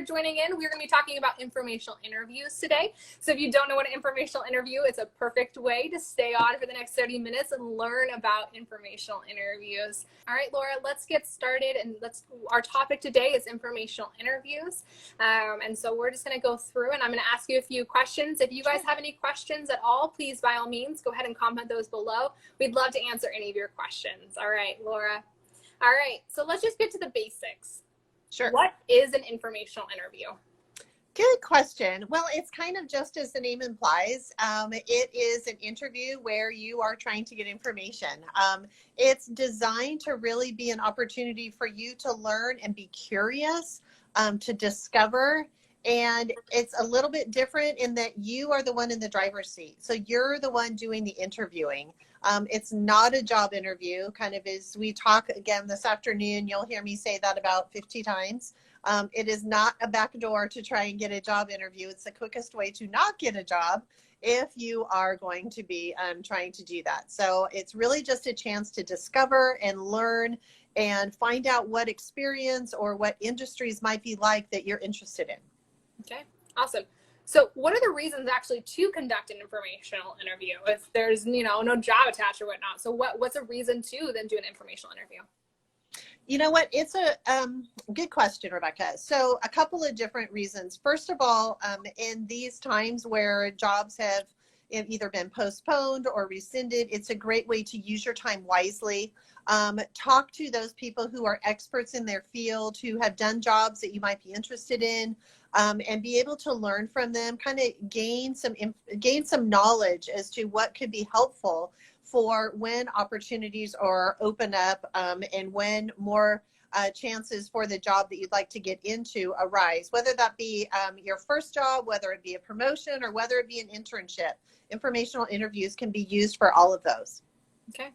joining in. We're going to be talking about informational interviews today. So if you don't know what an informational interview, it's a perfect way to stay on for the next 30 minutes and learn about informational interviews. All right, Laura, let's get started. And our topic today is informational interviews. And so we're just going to go through and I'm going to ask you a few questions. If you guys have any questions at all, please, by all means, go ahead and comment those below. We'd love to answer any of your questions. All right, Laura. All right, so let's just get to the basics. Sure. What is an informational interview? Good question. Well, it's kind of just as the name implies. It is an interview where you are trying to get information. It's designed to really be an opportunity for you to learn and be curious, to discover. And it's a little bit different in that you are the one in the driver's seat. So you're the one doing the interviewing. It's not a job interview, kind of as we talk again this afternoon. You'll hear me say that about 50 times. It is not a backdoor to try and get a job interview. It's the quickest way to not get a job if you are going to be trying to do that. So it's really just a chance to discover and learn and find out what experience or what industries might be like that you're interested in. Okay, awesome. So what are the reasons actually to conduct an informational interview if there's, no job attached or whatnot? So what's a reason to then do an informational interview? You know what? It's a good question, Rebecca. So a couple of different reasons. First of all, in these times where jobs have either been postponed or rescinded, it's a great way to use your time wisely. Talk to those people who are experts in their field, who have done jobs that you might be interested in, and be able to learn from them, kind of gain some knowledge as to what could be helpful for when opportunities are open up, and when more chances for the job that you'd like to get into arise, whether that be your first job, whether it be a promotion, or whether it be an internship. Informational interviews can be used for all of those. Okay.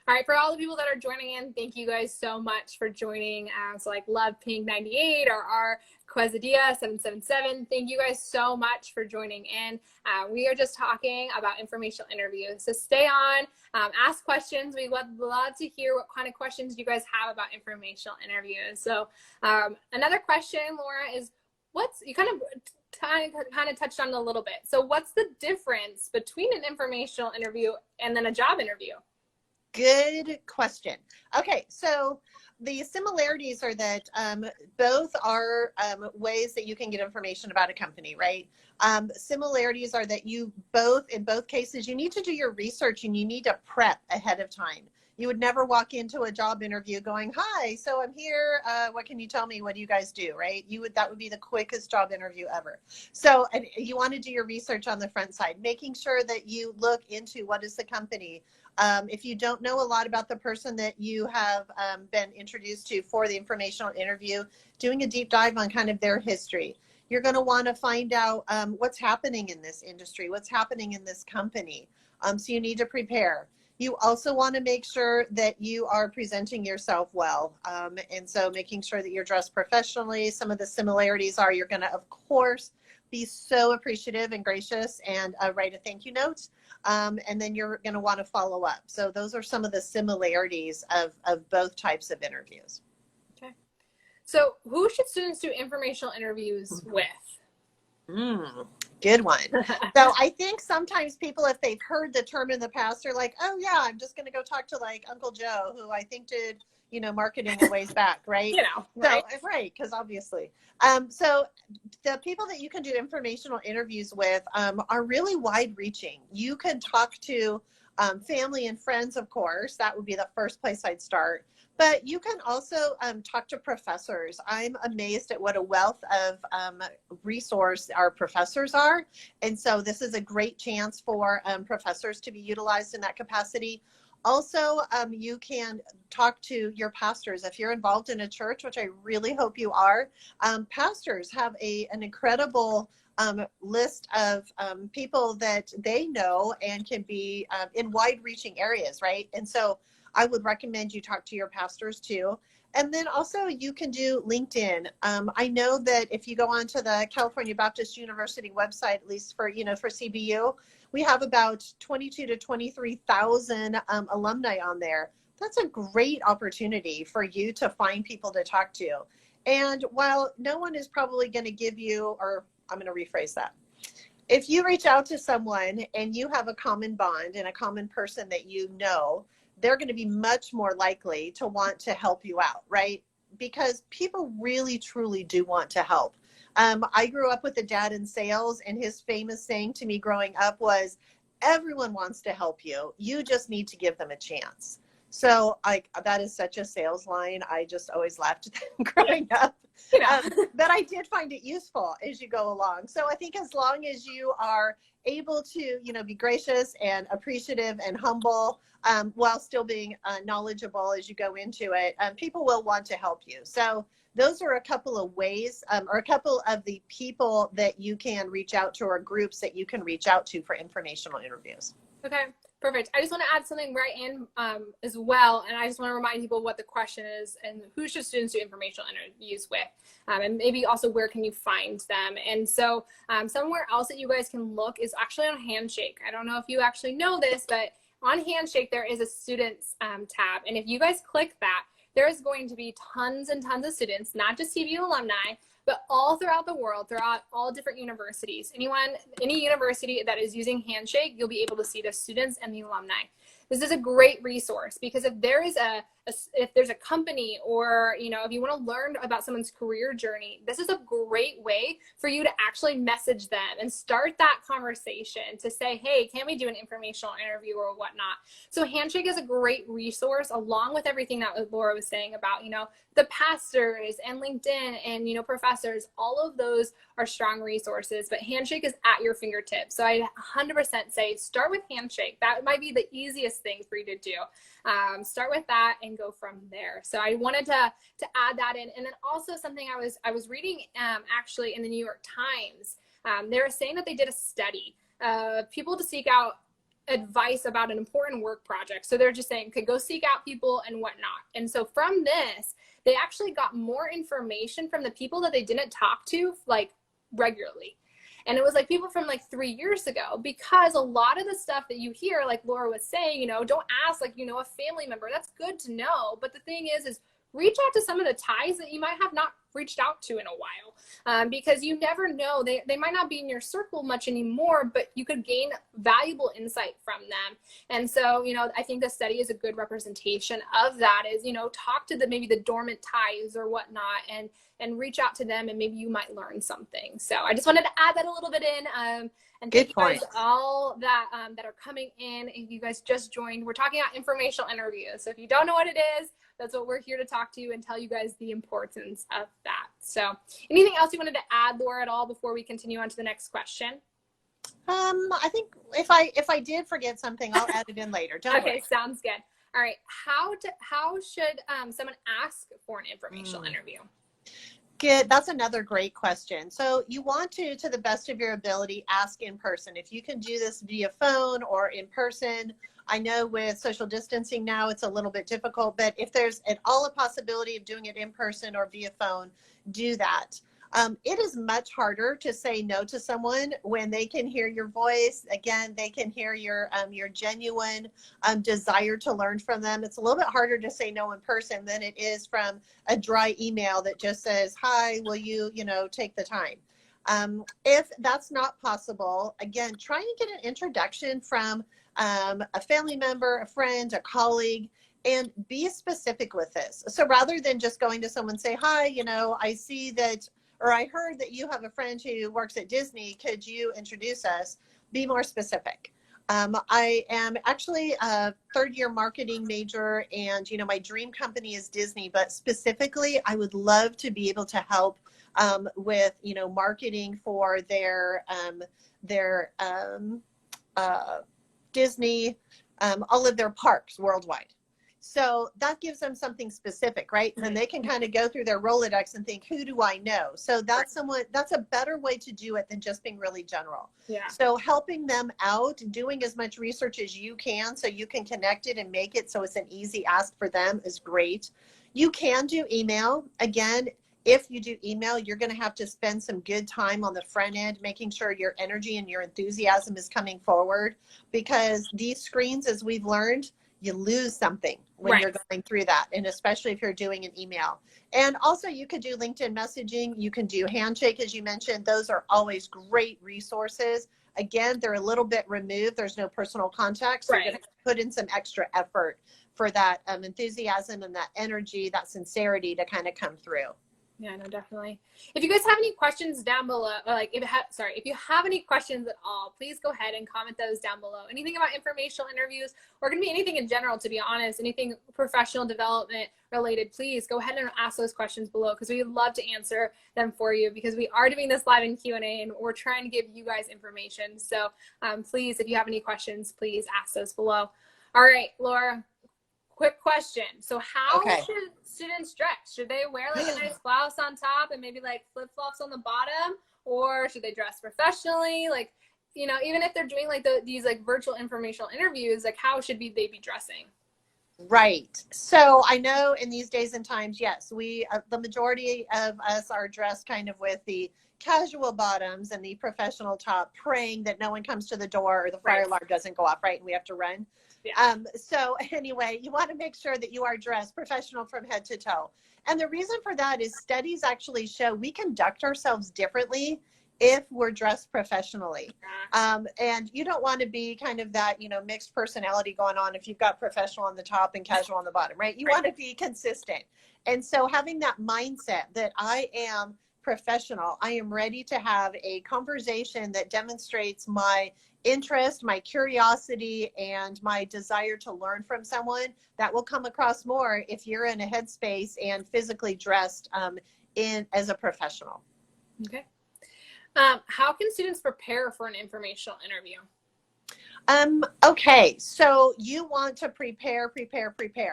All right, for all the people that are joining in, thank you guys so much for joining. So like Love Pink 98 or our Quesadia 777. Thank you guys so much for joining in. We are just talking about informational interviews. So stay on, ask questions. We would love to hear what kind of questions you guys have about informational interviews. So another question, Laura, is you kind of touched on it a little bit. So what's the difference between an informational interview and then a job interview? Good question. Okay, so the similarities are that both are ways that you can get information about a company, right? Similarities are that in both cases, you need to do your research and you need to prep ahead of time. You would never walk into a job interview going, "Hi, so I'm here. What can you tell me? What do you guys do?" Right? That would be the quickest job interview ever. So you want to do your research on the front side, making sure that you look into what is the company. If you don't know a lot about the person that you have been introduced to for the informational interview, doing a deep dive on kind of their history. You're going to want to find out what's happening in this industry, what's happening in this company. So you need to prepare. You also want to make sure that you are presenting yourself well. And so making sure that you're dressed professionally. Some of the similarities are you're going to, of course, be so appreciative and gracious and write a thank you note. And then you're going to want to follow up. So those are some of the similarities of both types of interviews. Okay. So who should students do informational interviews with? Good one. So I think sometimes people, if they've heard the term in the past, are like, "Oh yeah, I'm just going to go talk to like Uncle Joe, who I think did, marketing a ways back," right? Right. So, right, because obviously. So the people that you can do informational interviews with are really wide-reaching. You can talk to family and friends, of course. That would be the first place I'd start. But you can also talk to professors. I'm amazed at what a wealth of resource our professors are. And so this is a great chance for professors to be utilized in that capacity. Also, you can talk to your pastors. If you're involved in a church, which I really hope you are, pastors have an incredible list of people that they know and can be in wide-reaching areas, right? And so I would recommend you talk to your pastors too. And then also you can do LinkedIn. I know that if you go onto the California Baptist University website, at least for CBU, we have about 22 to 23,000 alumni on there. That's a great opportunity for you to find people to talk to. And while no one is probably going to give you, or I'm going to rephrase that. If you reach out to someone and you have a common bond and a common person that you know, they're going to be much more likely to want to help you out, right? Because people really, truly do want to help. I grew up with a dad in sales, and his famous saying to me growing up was, everyone wants to help you. You just need to give them a chance. So that is such a sales line. I just always laughed at them growing up. But I did find it useful as you go along. So I think as long as you are able to, be gracious and appreciative and humble, while still being knowledgeable as you go into it, people will want to help you. So those are a couple of ways, or a couple of the people that you can reach out to, or groups that you can reach out to for informational interviews. Okay, perfect. I just want to add something right in as well. And I just want to remind people what the question is and who should students do informational interviews with? And maybe also where can you find them? And so somewhere else that you guys can look is actually on Handshake. I don't know if you actually know this, but on Handshake, there is a students tab. And if you guys click that, there is going to be tons and tons of students, not just CVU alumni, but all throughout the world, throughout all different universities. Any university that is using Handshake, you'll be able to see the students and the alumni. This is a great resource because if there is if there's a company, or if you want to learn about someone's career journey, this is a great way for you to actually message them and start that conversation to say, hey, can we do an informational interview or whatnot? So Handshake is a great resource, along with everything that Laura was saying about the pastors and LinkedIn and professors. All of those are strong resources, but Handshake is at your fingertips. So I 100% say start with Handshake. That might be the easiest thing for you to do. Start with that and go from there. So I wanted to add that in. And then also something I was reading actually in the New York Times. They were saying that they did a study of people to seek out advice about an important work project. So they're just saying, okay, go seek out people and whatnot. And so from this, they actually got more information from the people that they didn't talk to regularly. And it was people from 3 years ago, because a lot of the stuff that you hear, like Laura was saying, don't ask a family member. That's good to know. But the thing is reach out to some of the ties that you might have not reached out to in a while, because you never know. They might not be in your circle much anymore, but you could gain valuable insight from them. And so, I think the study is a good representation of that, is, talk to maybe the dormant ties or whatnot, and reach out to them, and maybe you might learn something. So I just wanted to add that a little bit in. And thank you guys all that are coming in. If you guys just joined, we're talking about informational interviews. So if you don't know what it is, that's what we're here to talk to you and tell you guys the importance of that. So anything else you wanted to add, Laura, at all before we continue on to the next question? I think if I did forget something, I'll add it in later. Don't worry. Sounds good. All right. How should someone ask for an informational interview? Good. That's another great question. So you want to the best of your ability, ask in person. If you can do this via phone or in person, I know with social distancing now, it's a little bit difficult, but if there's at all a possibility of doing it in person or via phone, do that. It is much harder to say no to someone when they can hear your voice. Again, they can hear your genuine desire to learn from them. It's a little bit harder to say no in person than it is from a dry email that just says, hi, will you, take the time? If that's not possible, again, try and get an introduction from a family member, a friend, a colleague, and be specific with this. So rather than just going to someone, say, hi, I see that, or I heard that you have a friend who works at Disney. Could you introduce us? Be more specific. I am actually a third-year marketing major, and my dream company is Disney, but specifically I would love to be able to help with marketing for their Disney, all of their parks worldwide. So that gives them something specific, right? And then they can kind of go through their Rolodex and think, who do I know? So that's a better way to do it than just being really general. Yeah. So helping them out, doing as much research as you can so you can connect it and make it so it's an easy ask for them is great. You can do email. Again, if you do email, you're going to have to spend some good time on the front end, making sure your energy and your enthusiasm is coming forward, because these screens, as we've learned, you lose something when you're going through that, and especially if you're doing an email. And also you could do LinkedIn messaging, you can do Handshake, as you mentioned. Those are always great resources. Again, they're a little bit removed. There's no personal contact, so you're going to put in some extra effort for that enthusiasm and that energy, that sincerity to kind of come through. Yeah, no, definitely. If you guys have any questions down below, like if you have any questions at all, please go ahead and comment those down below. Anything about informational interviews, or going to be anything in general, to be honest, anything professional development related, please go ahead and ask those questions below, because we would love to answer them for you, because we are doing this live in Q&A and we're trying to give you guys information. So please, if you have any questions, please ask those below. All right, Laura. Quick question. So how should students dress? Should they wear like a nice blouse on top and maybe like flip-flops on the bottom? Or should they dress professionally? Like, you know, even if they're doing like these like virtual informational interviews, like how should they be dressing? Right. So I know in these days and times, yes, the majority of us are dressed kind of with the casual bottoms and the professional top, praying that no one comes to the door or the fire alarm doesn't go off, right? And we have to run. Yeah. So anyway, you want to make sure that you are dressed professional from head to toe. And the reason for that is studies actually show we conduct ourselves differently if we're dressed professionally. And you don't want to be kind of that, you know, mixed personality going on if you've got professional on the top and casual on the bottom, right? You want to be consistent. And so having that mindset that I am professional, I am ready to have a conversation that demonstrates my interest, my curiosity, and my desire to learn from someone, that will come across more if you're in a headspace and physically dressed as a professional. Okay. How can students prepare for an informational interview? Okay, so you want to prepare.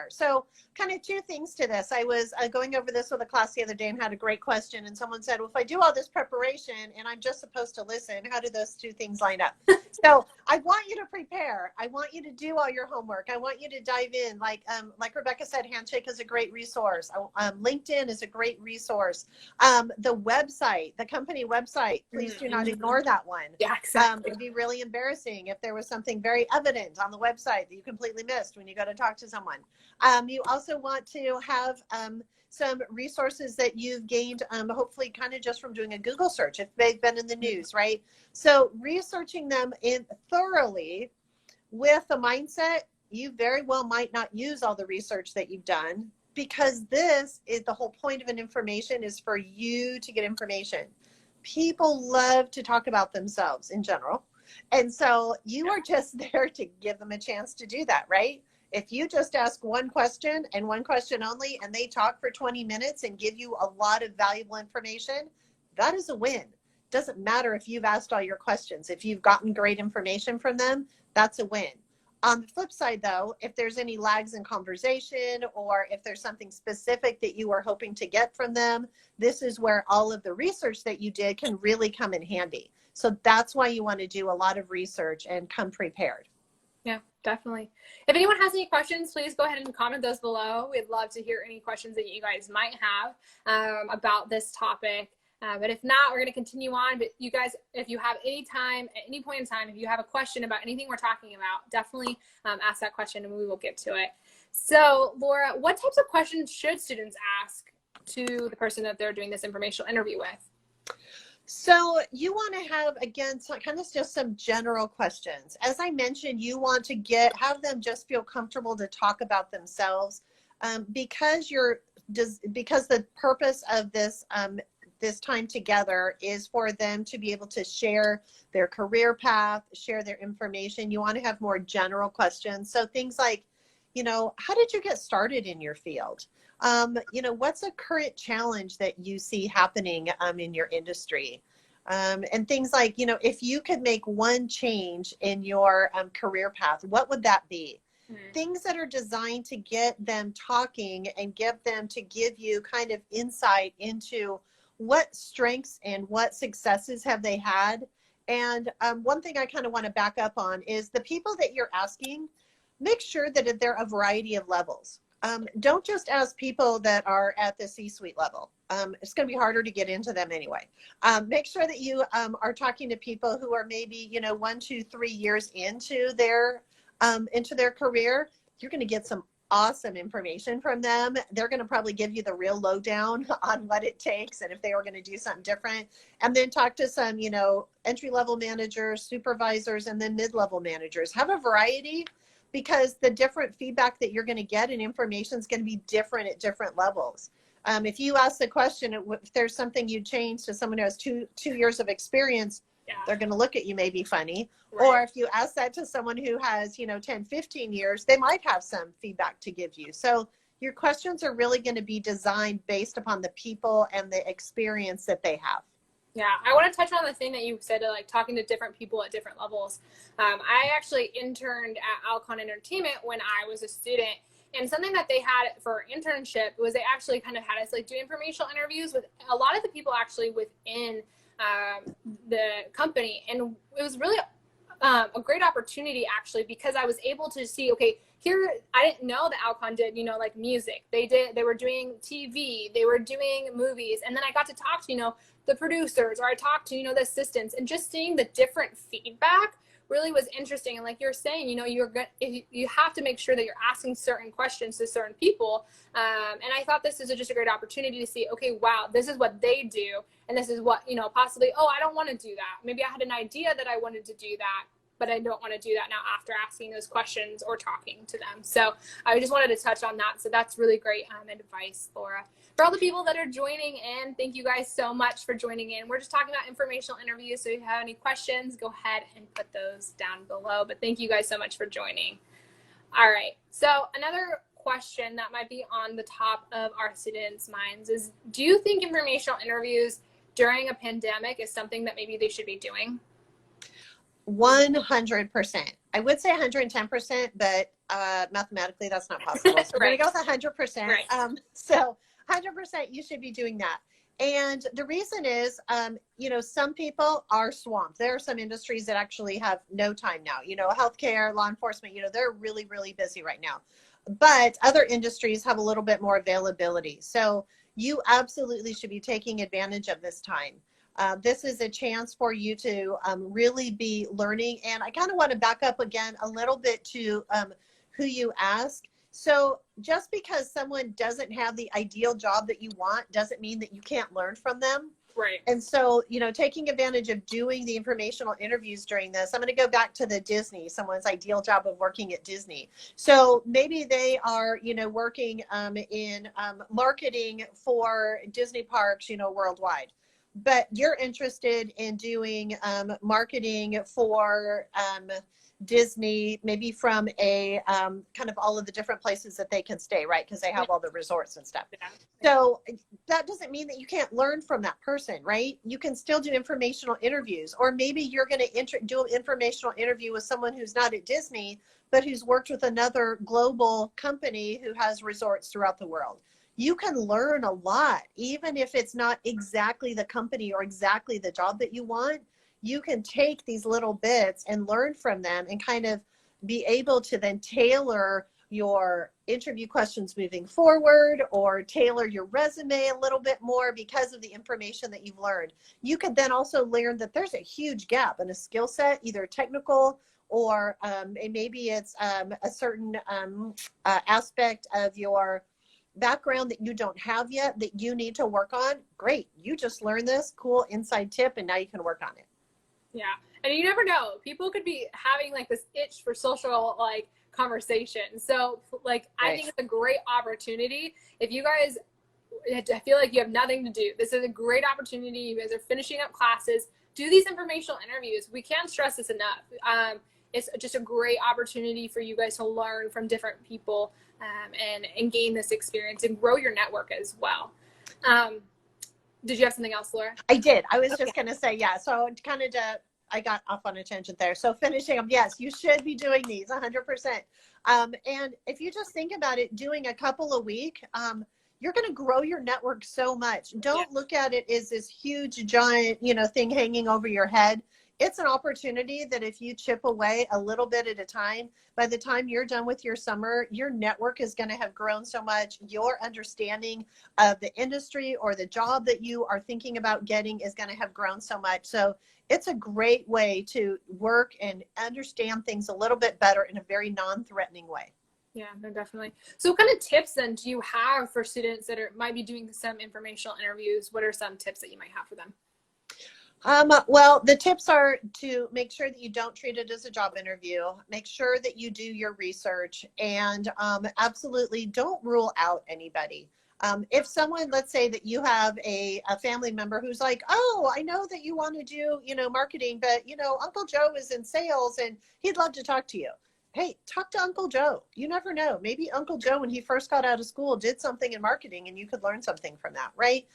So kind of two things to this. I was going over this with a class the other day and had a great question. And someone said, well, if I do all this preparation and I'm just supposed to listen, how do those two things line up? So I want you to prepare. I want you to do all your homework. I want you to dive in. Like Rebecca said, Handshake is a great resource. LinkedIn is a great resource. The website, the company website, please do not ignore that one. Yeah, exactly. It'd be really embarrassing if there was something very evident on the website that you completely missed when you go to talk to someone. You also want to have some resources that you've gained, hopefully kind of just from doing a Google search if they've been in the news, right? So researching them thoroughly with the mindset, you very well might not use all the research that you've done, because this is the whole point of an information, is for you to get information. People love to talk about themselves in general. And so you are just there to give them a chance to do that, right? If you just ask one question and one question only, and they talk for 20 minutes and give you a lot of valuable information, that is a win. Doesn't matter if you've asked all your questions. If you've gotten great information from them, that's a win. On the flip side, though, if there's any lags in conversation, or if there's something specific that you are hoping to get from them, this is where all of the research that you did can really come in handy. So that's why you want to do a lot of research and come prepared. Yeah, definitely. If anyone has any questions, please go ahead and comment those below. We'd love to hear any questions that you guys might have about this topic. But if not, we're going to continue on. But you guys, if you have any time, at any point in time, if you have a question about anything we're talking about, definitely ask that question and we will get to it. So Laura, what types of questions should students ask to the person that they're doing this informational interview with? So you want to have, again, kind of just some general questions. As I mentioned, you want to have them just feel comfortable to talk about themselves, because the purpose of this time together is for them to be able to share their career path, share their information. You want to have more general questions. So things like, you know, how did you get started in your field? You know, what's a current challenge that you see happening in your industry? And things like, you know, if you could make one change in your career path, what would that be? Mm-hmm. Things that are designed to get them talking and get them to give you kind of insight into what strengths and what successes have they had. And one thing I kind of want to back up on is the people that you're asking, make sure that they're a variety of levels. Don't just ask people that are at the C-suite level. It's going to be harder to get into them anyway. Make sure that you are talking to people who are maybe, you know, 1, 2, 3 years into their career. You're going to get some awesome information from them. They're going to probably give you the real lowdown on what it takes and if they were going to do something different. And then talk to some, entry-level managers, supervisors, and then mid-level managers. Have a variety, because the different feedback that you're going to get and information is going to be different at different levels. If you ask the question, if there's something you change to someone who has two years of experience, they're going to look at you maybe funny. Right. Or if you ask that to someone who has, 10, 15 years, they might have some feedback to give you. So your questions are really going to be designed based upon the people and the experience that they have. Yeah, I want to touch on the thing that you said, like talking to different people at different levels. I actually interned at Alcon Entertainment when I was a student, and something that they had for internship was they actually kind of had us like do informational interviews with a lot of the people actually within the company, and it was really a great opportunity actually, because I was able to see, okay, here, I didn't know that Alcon did, like music. They were doing TV, they were doing movies. And then I got to talk to, the producers, or I talked to, the assistants, and just seeing the different feedback really was interesting. And like you're saying, you have to make sure that you're asking certain questions to certain people. And I thought this is just a great opportunity to see, okay, wow, this is what they do. And this is what, possibly, oh, I don't want to do that. Maybe I had an idea that I wanted to do that, but I don't want to do that now after asking those questions or talking to them. So I just wanted to touch on that. So that's really great advice, Laura. For all the people that are joining in, thank you guys so much for joining in. We're just talking about informational interviews. So if you have any questions, go ahead and put those down below. But thank you guys so much for joining. All right. So another question that might be on the top of our students' minds is, do you think informational interviews during a pandemic is something that maybe they should be doing? 100%. I would say 110%, but mathematically that's not possible. So we're going to go with 100%. Right. So 100% you should be doing that. And the reason is, some people are swamped. There are some industries that actually have no time now. Healthcare, law enforcement, they're really, really busy right now. But other industries have a little bit more availability. So you absolutely should be taking advantage of this time. This is a chance for you to really be learning. And I kind of want to back up again a little bit to who you ask. So just because someone doesn't have the ideal job that you want doesn't mean that you can't learn from them. Right. And so, taking advantage of doing the informational interviews during this, I'm going to go back to the Disney, someone's ideal job of working at Disney. So maybe they are, working in marketing for Disney parks, worldwide. But you're interested in doing marketing for Disney, maybe from a kind of all of the different places that they can stay, right? Because they have all the resorts and stuff. Yeah. So that doesn't mean that you can't learn from that person, right? You can still do informational interviews, or maybe you're going to do an informational interview with someone who's not at Disney, but who's worked with another global company who has resorts throughout the world. You can learn a lot, even if it's not exactly the company or exactly the job that you want. You can take these little bits and learn from them and kind of be able to then tailor your interview questions moving forward, or tailor your resume a little bit more because of the information that you've learned. You could then also learn that there's a huge gap in a skill set, either technical or maybe it's a certain aspect of your background that you don't have yet that you need to work on. Great. You just learned this cool inside tip and now you can work on it. Yeah. And you never know. People could be having like this itch for social conversation. So right. I think it's a great opportunity. If you guys feel like you have nothing to do, this is a great opportunity. You guys are finishing up classes. Do these informational interviews. We can't stress this enough. It's just a great opportunity for you guys to learn from different people and gain this experience and grow your network as well. Did you have something else, Laura? I did. I was just going to say, yeah. So kind of I got off on a tangent there. So finishing up, yes, you should be doing these 100%. And if you just think about it, doing a couple a week, you're going to grow your network so much. Don't look at it as this huge, giant, thing hanging over your head. It's an opportunity that if you chip away a little bit at a time, by the time you're done with your summer, your network is going to have grown so much. Your understanding of the industry or the job that you are thinking about getting is going to have grown so much. So it's a great way to work and understand things a little bit better in a very non-threatening way. Yeah, no, definitely. So what kind of tips then do you have for students that might be doing some informational interviews? What are some tips that you might have for them? Well, the tips are to make sure that you don't treat it as a job interview. Make sure that you do your research, and absolutely don't rule out anybody. If someone, let's say that you have a family member who's like, oh, I know that you want to do, marketing, but, Uncle Joe is in sales and he'd love to talk to you. Hey, talk to Uncle Joe. You never know. Maybe Uncle Joe, when he first got out of school, did something in marketing and you could learn something from that, right?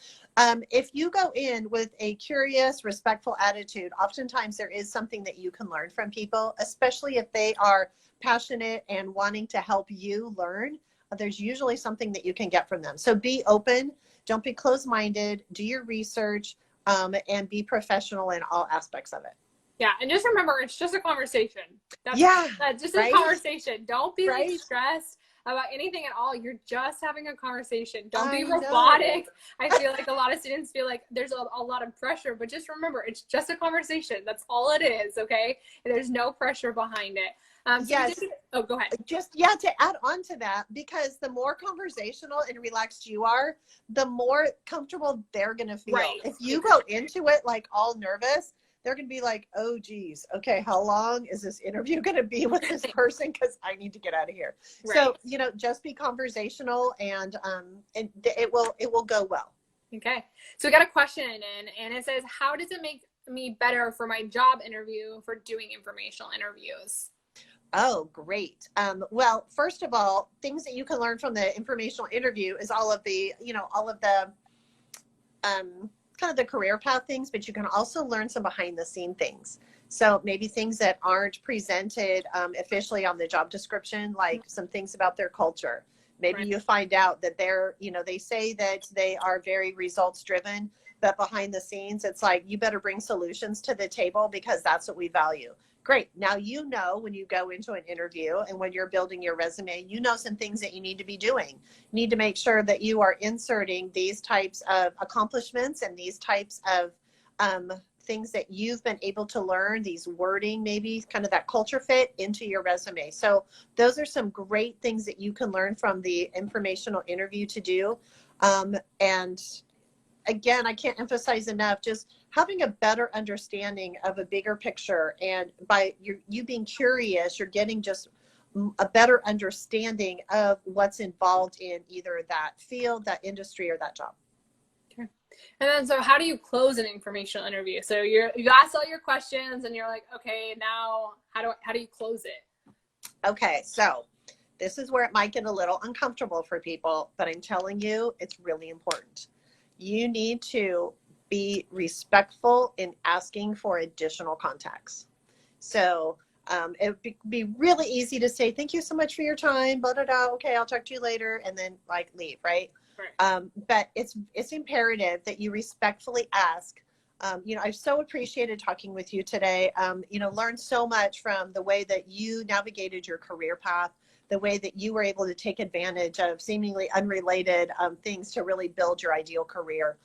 If you go in with a curious, respectful attitude, oftentimes there is something that you can learn from people, especially if they are passionate and wanting to help you learn. There's usually something that you can get from them. So be open, don't be closed-minded, do your research, and be professional in all aspects of it. Yeah, and just remember, it's just a conversation. That's just right? a conversation. Don't be like Right? stressed about anything at all. You're just having a conversation. Don't be I robotic. know. I feel like a lot of students feel like there's a lot of pressure, but just remember, it's just a conversation. That's all it is, okay? There's no pressure behind it. Yes. Oh, go ahead. Just, yeah, to add on to that, because the more conversational and relaxed you are, the more comfortable they're going to feel. Right. If you go into it like all nervous, they're going to be like, oh, geez, okay, how long is this interview going to be with this person? Because I need to get out of here. Right. So, just be conversational, and it will go well. Okay. So we got a question in, and it says, how does it make me better for my job interview for doing informational interviews? Oh, great. Well, first of all, things that you can learn from the informational interview is all of the kind of the career path things, but you can also learn some behind the scene things. So maybe things that aren't presented officially on the job description, like some things about their culture. Maybe you find out that they say that they are very results driven, but behind the scenes, it's like, you better bring solutions to the table because that's what we value. Great. Now, when you go into an interview and when you're building your resume, some things that you need to be doing. You need to make sure that you are inserting these types of accomplishments and these types of things that you've been able to learn, these wording, maybe kind of that culture fit into your resume. So those are some great things that you can learn from the informational interview to do. And again, I can't emphasize enough, just having a better understanding of a bigger picture. And by you being curious, you're getting just a better understanding of what's involved in either that field, that industry, or that job. Okay. And then, so how do you close an informational interview? So you asked all your questions and you're like, okay, now how do you close it? Okay. So this is where it might get a little uncomfortable for people, but I'm telling you, it's really important. You need to be respectful in asking for additional contacts. So it would be really easy to say, thank you so much for your time, blah, blah, blah. Okay, I'll talk to you later, and then leave, right? But it's imperative that you respectfully ask. I've so appreciated talking with you today. Learned so much from the way that you navigated your career path, the way that you were able to take advantage of seemingly unrelated things to really build your ideal career.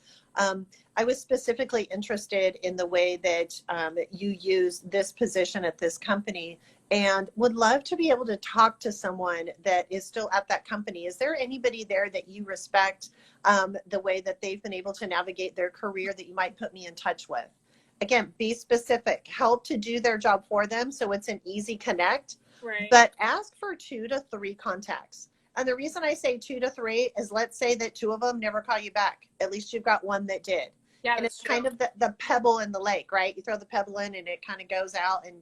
I was specifically interested in the way that you use this position at this company, and would love to be able to talk to someone that is still at that company. Is there anybody there that you respect the way that they've been able to navigate their career that you might put me in touch with? Again, be specific. Help to do their job for them so it's an easy connect. Right. But ask for 2 to 3 contacts. And the reason I say 2 to 3 is, let's say that 2 of them never call you back. At least you've got one that did. Yeah, and it's kind of the pebble in the lake, right? You throw the pebble in and it kind of goes out and,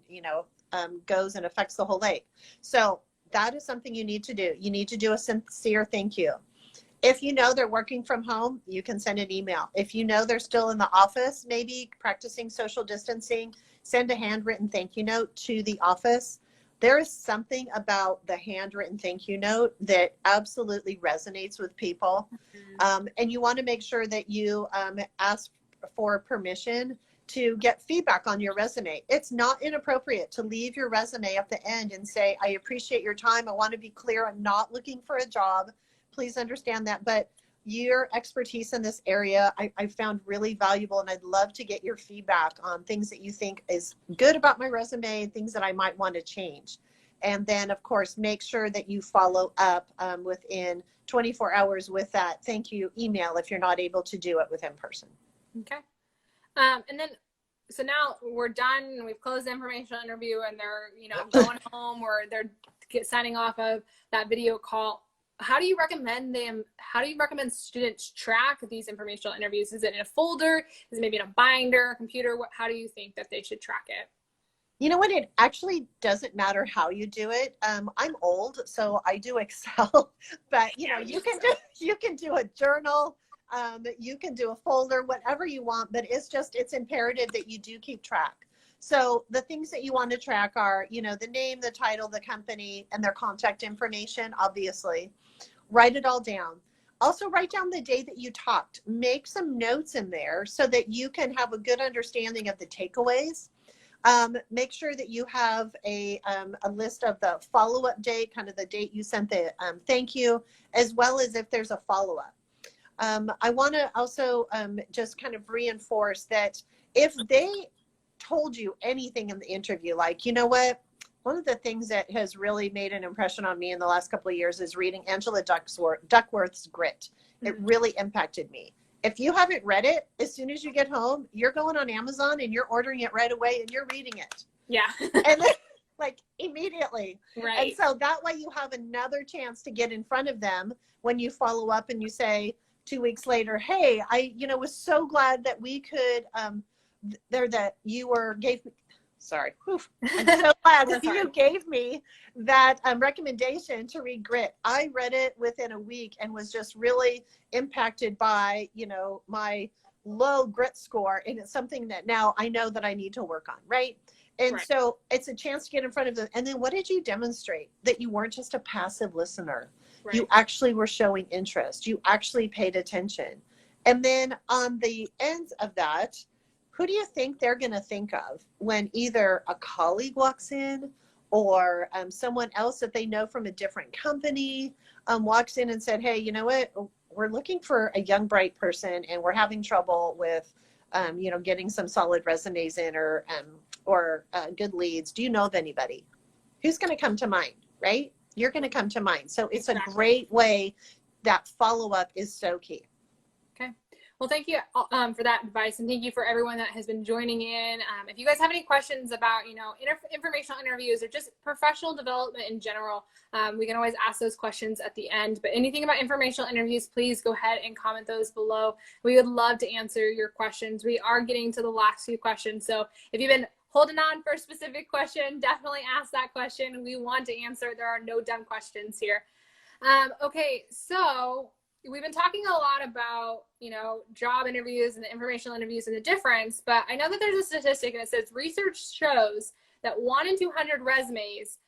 goes and affects the whole lake. So that is something you need to do. You need to do a sincere thank you. If they're working from home, you can send an email. If they're still in the office, maybe practicing social distancing, send a handwritten thank you note to the office. There is something about the handwritten thank you note that absolutely resonates with people. Mm-hmm. And you want to make sure that you ask for permission to get feedback on your resume. It's not inappropriate to leave your resume at the end and say, I appreciate your time. I want to be clear. I'm not looking for a job. Please understand that. But your expertise in this area, I found really valuable, and I'd love to get your feedback on things that you think is good about my resume, things that I might want to change. And then, of course, make sure that you follow up within 24 hours with that thank you email if you're not able to do it with in person. Okay. And then, so now we're done and we've closed the informational interview and they're, going home or they're signing off of that video call. How do you recommend students track these informational interviews? Is it in a folder? Is it maybe in a binder, computer? How do you think that they should track it? You know what? It actually doesn't matter how you do it. I'm old, so I do Excel, but you can do a journal. You can do a folder, whatever you want, but it's imperative that you do keep track. So the things that you want to track are, the name, the title, the company, and their contact information, obviously. Write it all down. Also write down the day that you talked. Make some notes in there so that you can have a good understanding of the takeaways. Make sure that you have a list of the follow-up date, kind of the date you sent the thank you, as well as if there's a follow-up. I want to also just kind of reinforce that if they told you anything in the interview, like, you know what, one of the things that has really made an impression on me in the last couple of years is reading Angela Duckworth's Grit. It really impacted me. If you haven't read it, as soon as you get home, you're going on Amazon and you're ordering it right away and you're reading it. Yeah. And then, like, immediately. Right. And so that way you have another chance to get in front of them when you follow up and you say 2 weeks later, hey, I was so glad that we could sorry. I'm so glad that you gave me that recommendation to read Grit. I read it within a week and was just really impacted by, my low Grit score. And it's something that now I know that I need to work on, right? And so it's a chance to get in front of them. And then what did you demonstrate? That you weren't just a passive listener. Right. You actually were showing interest. You actually paid attention. And then on the ends of that, who do you think they're going to think of when either a colleague walks in or someone else that they know from a different company walks in and said, hey, you know what, we're looking for a young, bright person and we're having trouble with, getting some solid resumes in or good leads. Do you know of anybody? Who's going to come to mind, right? You're going to come to mind. So it's a great way. That follow-up is so key. Okay. Well, thank you for that advice, and thank you for everyone that has been joining in. If you guys have any questions about, informational interviews or just professional development in general, we can always ask those questions at the end. But anything about informational interviews, please go ahead and comment those below. We would love to answer your questions. We are getting to the last few questions, so if you've been holding on for a specific question, definitely ask that question. We want to answer. There are no dumb questions here. Okay, so we've been talking a lot about, job interviews and the informational interviews and the difference, but I know that there's a statistic and it says research shows that 1 in 200 resumes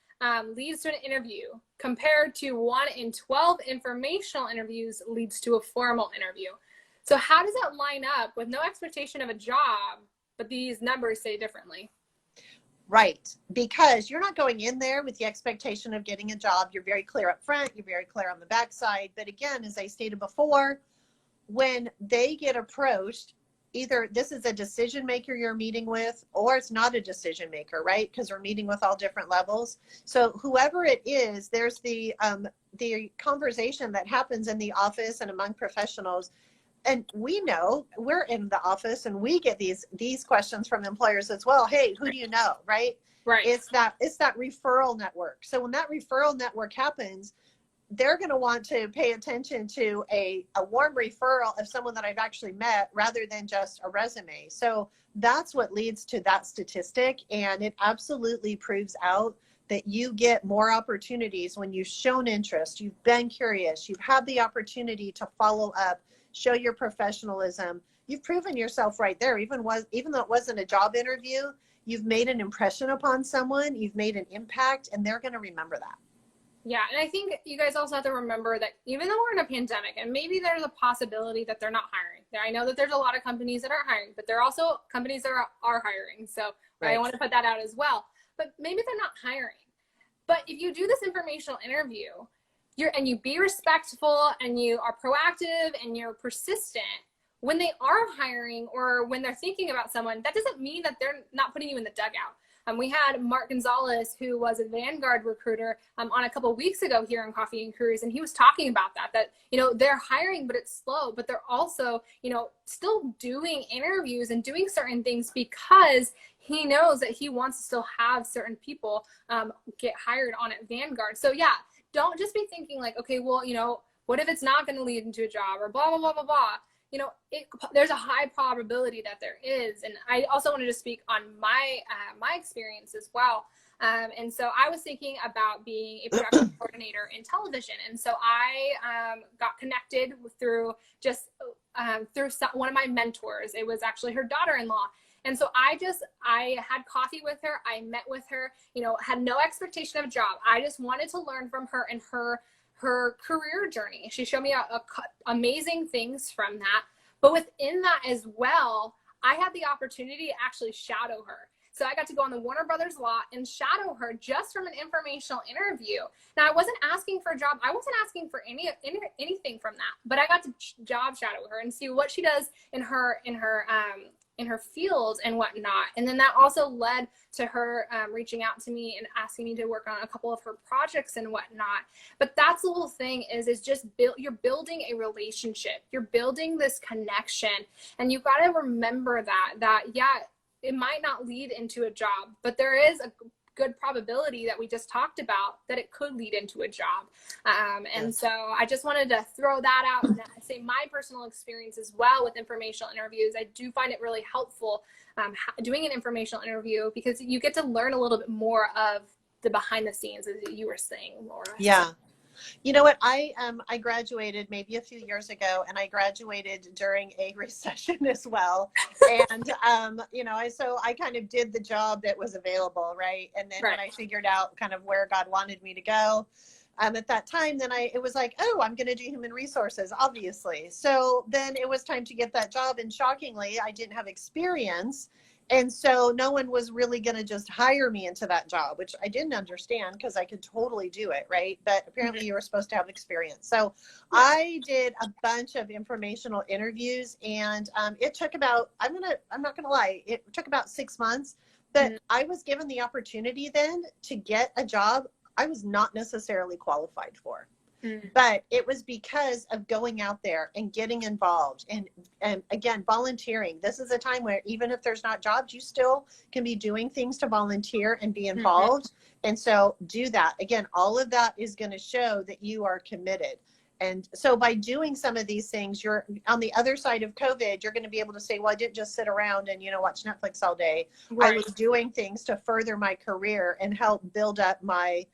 leads to an interview compared to 1 in 12 informational interviews leads to a formal interview. So how does that line up with no expectation of a job, but these numbers say differently? Right, because you're not going in there with the expectation of getting a job. You're very clear up front, you're very clear on the backside. But again, as I stated before, when they get approached, either this is a decision maker you're meeting with or it's not a decision maker, right? Because we're meeting with all different levels. So whoever it is, there's the conversation that happens in the office and among professionals. And we know we're in the office and we get these questions from employers as well. Hey, who do you know? Right. Right. It's that referral network. So when that referral network happens, they're going to want to pay attention to a warm referral of someone that I've actually met rather than just a resume. So that's what leads to that statistic. And it absolutely proves out that you get more opportunities when you've shown interest, you've been curious, you've had the opportunity to follow up, show your professionalism. You've proven yourself right there. Even though it wasn't a job interview, you've made an impression upon someone, you've made an impact, and they're going to remember that. Yeah, and I think you guys also have to remember that even though we're in a pandemic, and maybe there's a possibility that they're not hiring. I know that there's a lot of companies that aren't hiring, but there are also companies that are hiring. So I want to put that out as well. But maybe they're not hiring. But if you do this informational interview, and you be respectful and you are proactive and you're persistent, when they are hiring or when they're thinking about someone, that doesn't mean that they're not putting you in the dugout. We had Mark Gonzalez, who was a Vanguard recruiter, on a couple of weeks ago here on Coffee and Careers, and he was talking about that, they're hiring, but it's slow, but they're also, still doing interviews and doing certain things because he knows that he wants to still have certain people get hired on at Vanguard. So yeah, don't just be thinking like, okay, well, what if it's not going to lead into a job or blah, blah, blah, blah, blah. There's a high probability that there is. And I also wanted to speak on my experience as well. And so I was thinking about being a production coordinator in television. And so I got connected through one of my mentors. It was actually her daughter-in-law. And so I had coffee with her. I met with her, had no expectation of a job. I just wanted to learn from her and her career journey. She showed me amazing things from that. But within that as well, I had the opportunity to actually shadow her. So I got to go on the Warner Brothers lot and shadow her just from an informational interview. Now, I wasn't asking for a job. I wasn't asking for anything from that, but I got to job shadow her and see what she does in her field and whatnot. And then that also led to her reaching out to me and asking me to work on a couple of her projects and whatnot. But that's the whole thing is just you're building a relationship. You're building this connection. And you've got to remember that yeah, it might not lead into a job, but there is a good probability that we just talked about that it could lead into a job. And so I just wanted to throw that out and say my personal experience as well with informational interviews. I do find it really helpful doing an informational interview because you get to learn a little bit more of the behind the scenes, as you were saying, Laura. Yeah. You know what? I graduated maybe a few years ago, and I graduated during a recession as well. And I kind of did the job that was available, right? And then when I figured out kind of where God wanted me to go, at that time, then it was like, oh, I'm going to do human resources, obviously. So then it was time to get that job, and shockingly, I didn't have experience. And so no one was really going to just hire me into that job, which I didn't understand because I could totally do it, right? But apparently you were supposed to have experience. So I did a bunch of informational interviews, and it took about, I'm not going to lie, it took about 6 months, but I was given the opportunity then to get a job I was not necessarily qualified for. But it was because of going out there and getting involved and again, volunteering. This is a time where even if there's not jobs, you still can be doing things to volunteer and be involved. And so do that. Again, all of that is going to show that you are committed. And so by doing some of these things, you're on the other side of COVID, you're going to be able to say, well, I didn't just sit around and, watch Netflix all day. Right. I was doing things to further my career and help build up my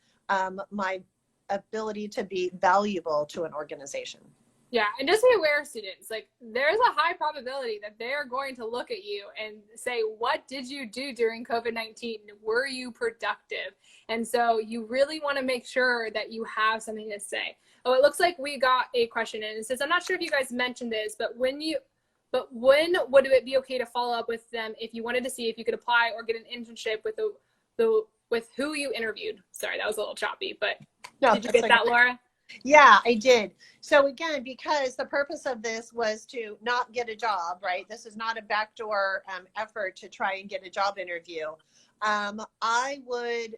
ability to be valuable to an organization. Yeah, and just be aware, students, like there's a high probability that they're going to look at you and say, what did you do during COVID-19? Were you productive? And so you really want to make sure that you have something to say. Oh, it looks like we got a question in. It says, I'm not sure if you guys mentioned this, but when would it be okay to follow up with them if you wanted to see if you could apply or get an internship with with who you interviewed? Sorry, that was a little choppy, but no, did you get that, Laura? Yeah, I did. So again, because the purpose of this was to not get a job, right? This is not a backdoor effort to try and get a job interview. I would,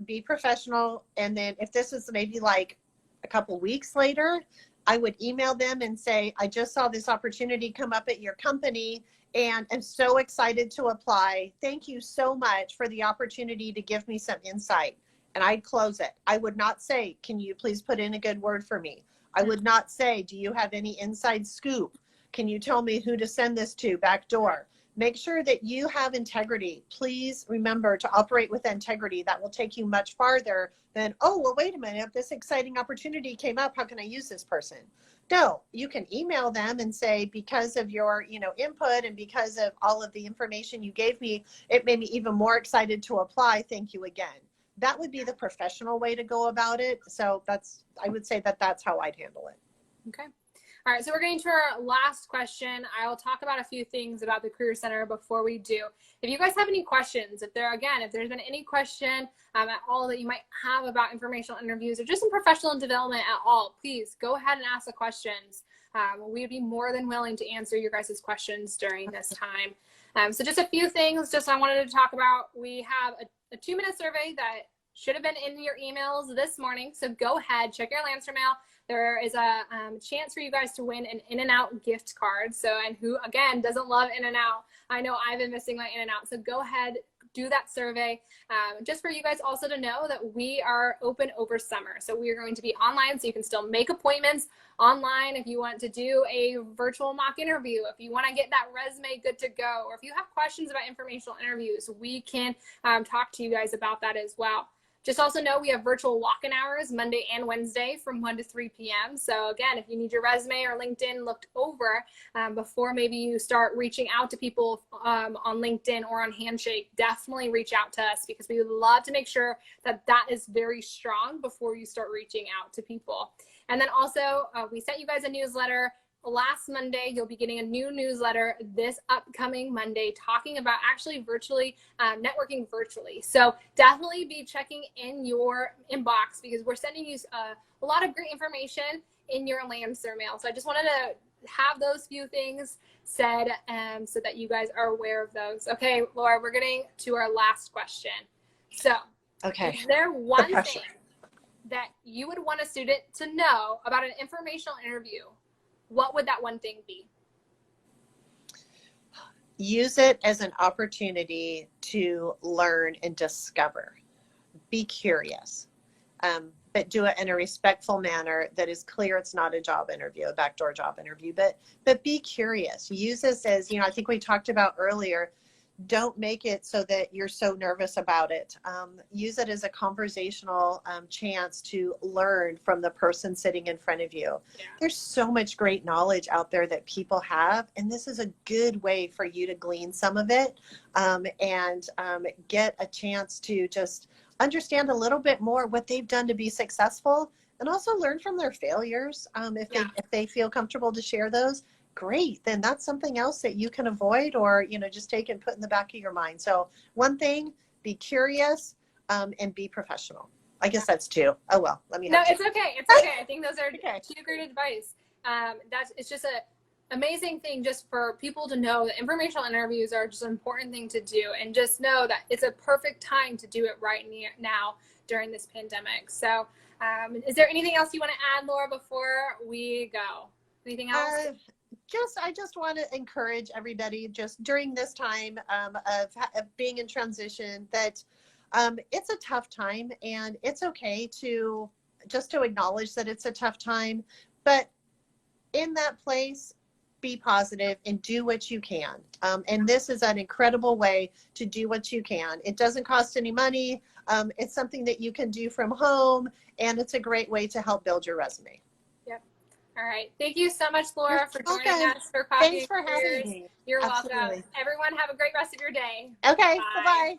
be professional. And then if this is maybe like a couple weeks later, I would email them and say, I just saw this opportunity come up at your company and I'm so excited to apply. Thank you so much for the opportunity to give me some insight. And I'd close it. I would not say, can you please put in a good word for me? I would not say, do you have any inside scoop? Can you tell me who to send this to? Backdoor. Make sure that you have integrity. Please remember to operate with integrity. That will take you much farther than, oh, well, wait a minute. If this exciting opportunity came up, how can I use this person? No, you can email them and say, because of your, input and because of all of the information you gave me, it made me even more excited to apply. Thank you again. That would be the professional way to go about it. So I would say that's how I'd handle it. Okay. All right. So we're getting to our last question. I will talk about a few things about the Career Center before we do. If you guys have any questions, if there's been any question at all that you might have about informational interviews or just in professional development at all, please go ahead and ask the questions. We would be more than willing to answer your guys' questions during this time. So just a few things just I wanted to talk about. We have a 2-minute survey that should have been in your emails this morning. So go ahead, check your Lancer mail. There is a chance for you guys to win an In-N-Out gift card. So, and who, again, doesn't love In-N-Out? I know I've been missing my In-N-Out. So go ahead, do that survey. Just for you guys also to know that we are open over summer. So we are going to be online, so you can still make appointments online if you want to do a virtual mock interview, if you want to get that resume good to go, or if you have questions about informational interviews, we can talk to you guys about that as well. Just also know we have virtual walk-in hours Monday and Wednesday from 1 to 3 p.m. So again, if you need your resume or LinkedIn looked over before maybe you start reaching out to people on LinkedIn or on Handshake, definitely reach out to us because we would love to make sure that that is very strong before you start reaching out to people. And then also, we sent you guys a newsletter last Monday. You'll be getting a new newsletter this upcoming Monday talking about actually virtually networking virtually. So definitely be checking in your inbox because we're sending you a lot of great information in your Lancer mail. So I just wanted to have those few things said so that you guys are aware of those. Okay, Laura, we're getting to our last question. So is there one thing that you would want a student to know about an informational interview? What would that one thing be? Use it as an opportunity to learn and discover. Be curious, but do it in a respectful manner that is clear. It's not a job interview, a backdoor job interview, but be curious. Use this as, I think we talked about earlier, don't make it so that you're so nervous about it. Use it as a conversational chance to learn from the person sitting in front of you. Yeah. There's so much great knowledge out there that people have, and this is a good way for you to glean some of it and get a chance to just understand a little bit more what they've done to be successful, and also learn from their failures if they feel comfortable to share those. Great, then that's something else that you can avoid or just take and put in the back of your mind. So one thing, be curious and be professional. I guess that's two. Oh well, let me know. It's okay. It's okay. I think those are two great advice. It's just an amazing thing just for people to know that informational interviews are just an important thing to do, and just know that it's a perfect time to do it right now during this pandemic. So is there anything else you want to add, Laura, before we go? Anything else? I just want to encourage everybody just during this time of being in transition that it's a tough time, and it's okay to acknowledge that it's a tough time, but in that place, be positive and do what you can. And this is an incredible way to do what you can. It doesn't cost any money. It's something that you can do from home, and it's a great way to help build your resume. All right. Thank you so much, Laura, for joining us for Coffee. Thanks for having me. You're welcome. Everyone, have a great rest of your day. Okay. Bye-bye.